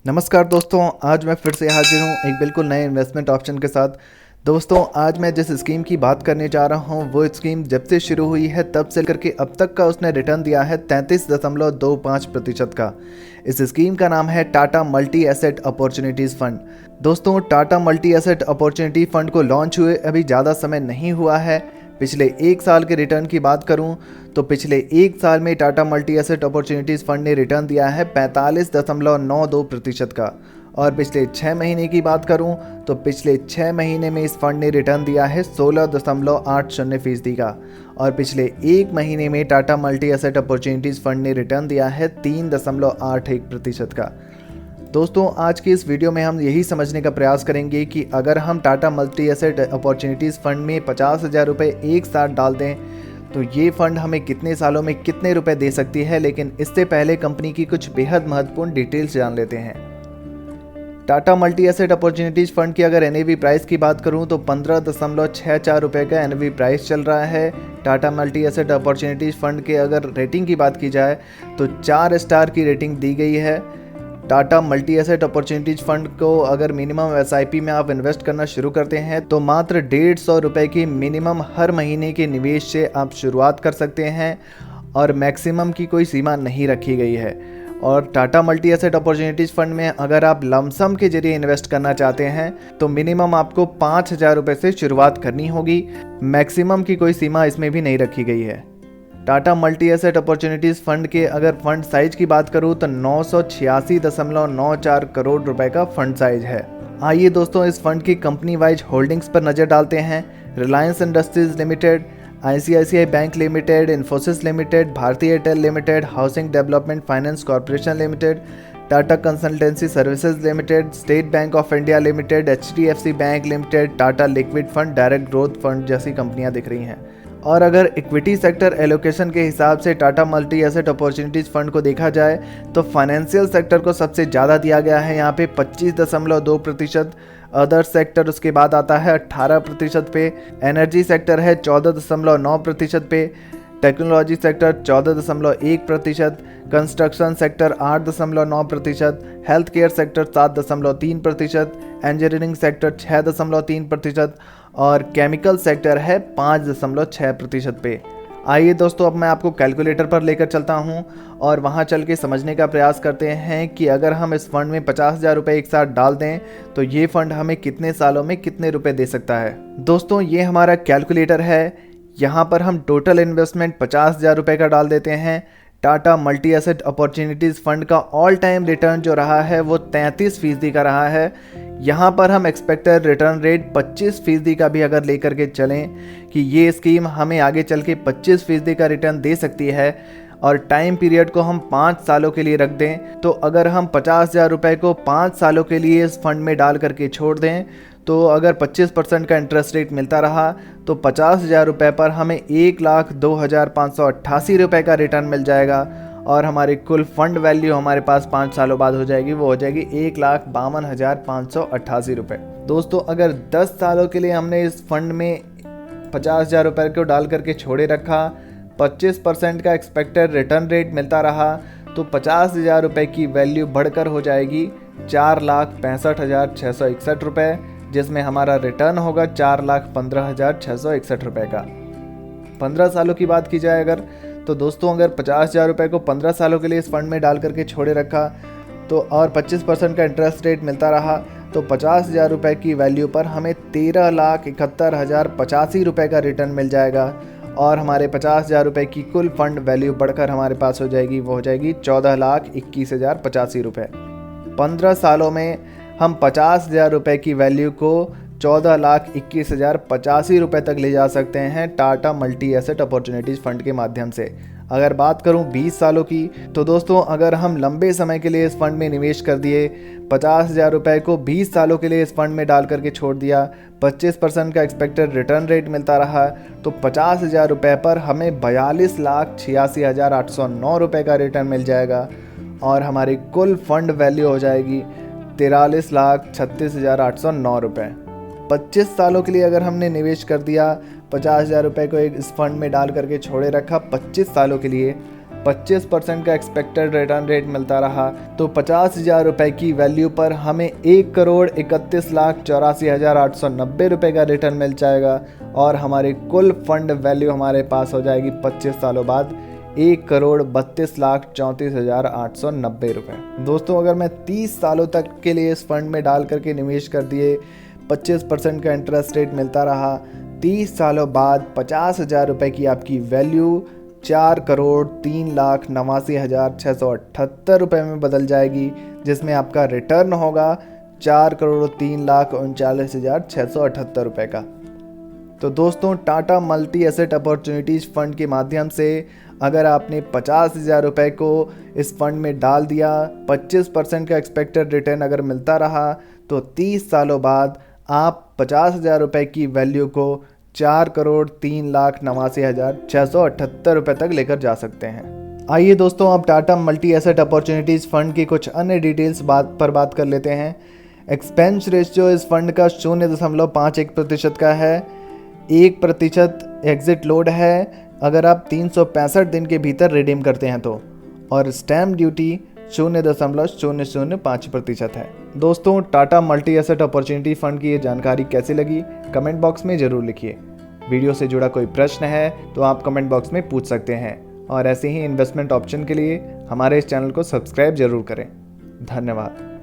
नमस्कार दोस्तों, आज मैं फिर से हाजिर हूँ एक बिल्कुल नए इन्वेस्टमेंट ऑप्शन के साथ। दोस्तों, आज मैं जिस स्कीम की बात करने जा रहा हूँ वो स्कीम जब से शुरू हुई है तब से करके अब तक का उसने रिटर्न दिया है 33.25% का। इस स्कीम का नाम है Tata multi asset opportunities fund. दोस्तों, Tata multi asset opportunity fund को लॉन्च हुए अभी ज़्यादा समय नहीं हुआ है। पिछले एक साल के रिटर्न की बात करूं तो पिछले एक साल में Tata multi asset opportunities fund ने रिटर्न दिया है 45.92% का। और पिछले 6 महीने की बात करूं तो पिछले 6 महीने में इस फंड ने रिटर्न दिया है 16.80% का। और पिछले एक महीने में Tata multi asset opportunities fund ने रिटर्न दिया है 3.81% का। दोस्तों, आज की इस वीडियो में हम यही समझने का प्रयास करेंगे कि अगर हम Tata multi asset opportunities fund में 50,000 रुपये एक साथ डाल दें तो ये फ़ंड हमें कितने सालों में कितने रुपए दे सकती है। लेकिन इससे पहले कंपनी की कुछ बेहद महत्वपूर्ण डिटेल्स जान लेते हैं। Tata multi asset opportunities fund की अगर एनएवी प्राइस की बात करूं तो 15.64 रुपये का एनएवी प्राइस चल रहा है। Tata multi asset opportunities fund के अगर रेटिंग की बात की जाए तो 4 स्टार की रेटिंग दी गई है। Tata multi asset opportunities fund को अगर मिनिमम एसआईपी में आप इन्वेस्ट करना शुरू करते हैं तो मात्र 150 रुपये की मिनिमम हर महीने के निवेश से आप शुरुआत कर सकते हैं और मैक्सिमम की कोई सीमा नहीं रखी गई है। और Tata multi asset opportunities fund में अगर आप लमसम के जरिए इन्वेस्ट करना चाहते हैं तो मिनिमम आपको 5,000 रुपये से शुरुआत करनी होगी। मैक्सिमम की कोई सीमा इसमें भी नहीं रखी गई है। Tata multi asset opportunities fund के अगर फंड साइज की बात करूं तो 986.94 करोड़ रुपए का फंड साइज है। आइए दोस्तों, इस फंड की कंपनी वाइज होल्डिंग्स पर नज़र डालते हैं। Reliance industries limited, ICICI bank limited, Infosys limited, Bhartiya Airtel limited, housing development finance corporation limited, Tata consultancy services limited, State Bank of India limited, HDFC bank limited, Tata liquid fund, direct growth fund जैसी कंपनियां दिख रही हैं। और अगर इक्विटी सेक्टर एलोकेशन के हिसाब से Tata multi asset opportunities fund को देखा जाए तो फाइनेंशियल सेक्टर को सबसे ज़्यादा दिया गया है यहाँ पे 25.2%। अदर सेक्टर उसके बाद आता है 18% पे। एनर्जी सेक्टर है 14.9% पे। Technology sector 14.1%, construction sector 8.9%, health care sector 7.3%, engineering sector 6.3% और केमिकल सेक्टर है 5.6% पे। आइए दोस्तों, अब मैं आपको कैलकुलेटर पर लेकर चलता हूं और वहां चल के समझने का प्रयास करते हैं कि अगर हम इस फंड में 50,000 रुपये एक साथ डाल दें तो ये फंड हमें कितने सालों में कितने रुपए दे सकता है। दोस्तों, ये हमारा कैलकुलेटर है। यहाँ पर हम टोटल इन्वेस्टमेंट 50,000 रुपये का डाल देते हैं। Tata multi asset opportunities fund का ऑल टाइम रिटर्न जो रहा है वो 33% का रहा है। यहाँ पर हम एक्सपेक्टेड रिटर्न रेट 25% का भी अगर लेकर के चलें कि ये स्कीम हमें आगे चल के 25% का रिटर्न दे सकती है और टाइम पीरियड को हम 5 सालों के लिए रख दें तो अगर हम 50,000 रुपये को 5 सालों के लिए इस फंड में डाल करके छोड़ दें तो अगर 25% का इंटरेस्ट रेट मिलता रहा तो 50,000 रुपये पर हमें 1,02,588 रुपये का रिटर्न मिल जाएगा और हमारी कुल फंड वैल्यू हमारे पास 5 सालों बाद हो जाएगी, वो हो जाएगी 1,52,588 रुपये। दोस्तों, अगर 10 सालों के लिए हमने इस फंड में 50,000 रुपये को डाल करके छोड़े रखा, 25% का एक्सपेक्टेड रिटर्न रेट मिलता रहा तो 50,000 रुपये की वैल्यू बढ़कर हो जाएगी 4,65,661 रुपये, जिसमें हमारा रिटर्न होगा 4,15,661 रुपये का। 15 सालों की बात की जाए अगर तो दोस्तों, अगर 50,000 रुपये को 15 सालों के लिए इस फंड में डाल करके छोड़े रखा तो और 25% का इंटरेस्ट रेट मिलता रहा तो 50,000 रुपये की वैल्यू पर हमें 13,71,085 रुपये का रिटर्न मिल जाएगा और हमारे 50,000 रुपये की कुल फंड वैल्यू बढ़कर हमारे पास हो जाएगी, वो हो जाएगी 14,21,085 रुपये। 15 सालों में हम 50,000 रुपये की वैल्यू को 14,21,085 रुपये तक ले जा सकते हैं Tata multi asset opportunities fund के माध्यम से। अगर बात करूं 20 सालों की तो दोस्तों, अगर हम लंबे समय के लिए इस फंड में निवेश कर दिए, 50,000 रुपये को 20 सालों के लिए इस फंड में डाल करके छोड़ दिया, 25% का एक्सपेक्टेड रिटर्न रेट मिलता रहा तो 50,000 रुपये पर हमें 42,86,809 रुपये का रिटर्न मिल जाएगा और हमारी कुल फंड वैल्यू हो जाएगी 43,36,809 रुपये। 25 सालों के लिए अगर हमने निवेश कर दिया, 50,000 रुपये को एक इस फंड में डाल करके छोड़े रखा 25 सालों के लिए, 25% का एक्सपेक्टेड रिटर्न रेट मिलता रहा तो 50,000 रुपये की वैल्यू पर हमें 1,31,84,890 रुपये का रिटर्न मिल जाएगा और हमारी कुल फंड वैल्यू हमारे पास हो जाएगी 25 सालों बाद 1,32,34,890 रुपये। दोस्तों अगर मैं 30 सालों तक के लिए इस फंड में डाल करके निवेश कर दिए, 25% का इंटरेस्ट रेट मिलता रहा, 30 सालों बाद 50,000 रुपये की आपकी वैल्यू 4,03,89,678 रुपये में बदल जाएगी, जिसमें आपका रिटर्न होगा 4,03,39,678 रुपये का। तो दोस्तों Tata multi asset opportunities fund के माध्यम से अगर आपने 50,000 रुपये को इस फंड में डाल दिया, 25% का एक्सपेक्टेड रिटर्न अगर मिलता रहा तो 30 सालों बाद आप 50,000 रुपये की वैल्यू को 4,03,89,678 रुपये तक लेकर जा सकते हैं। आइए दोस्तों अब Tata multi asset opportunities fund की कुछ अन्य डिटेल्स बात कर लेते हैं। एक्सपेंस रेशियो इस फंड का 0.51% का है। 1% एग्जिट लोड है अगर आप 365 दिन के भीतर रिडीम करते हैं तो, और स्टैम्प ड्यूटी 0.005% है। दोस्तों Tata multi asset opportunity fund की ये जानकारी कैसी लगी कमेंट बॉक्स में ज़रूर लिखिए। वीडियो से जुड़ा कोई प्रश्न है तो आप कमेंट बॉक्स में पूछ सकते हैं और ऐसे ही इन्वेस्टमेंट ऑप्शन के लिए हमारे इस चैनल को सब्सक्राइब जरूर करें। धन्यवाद।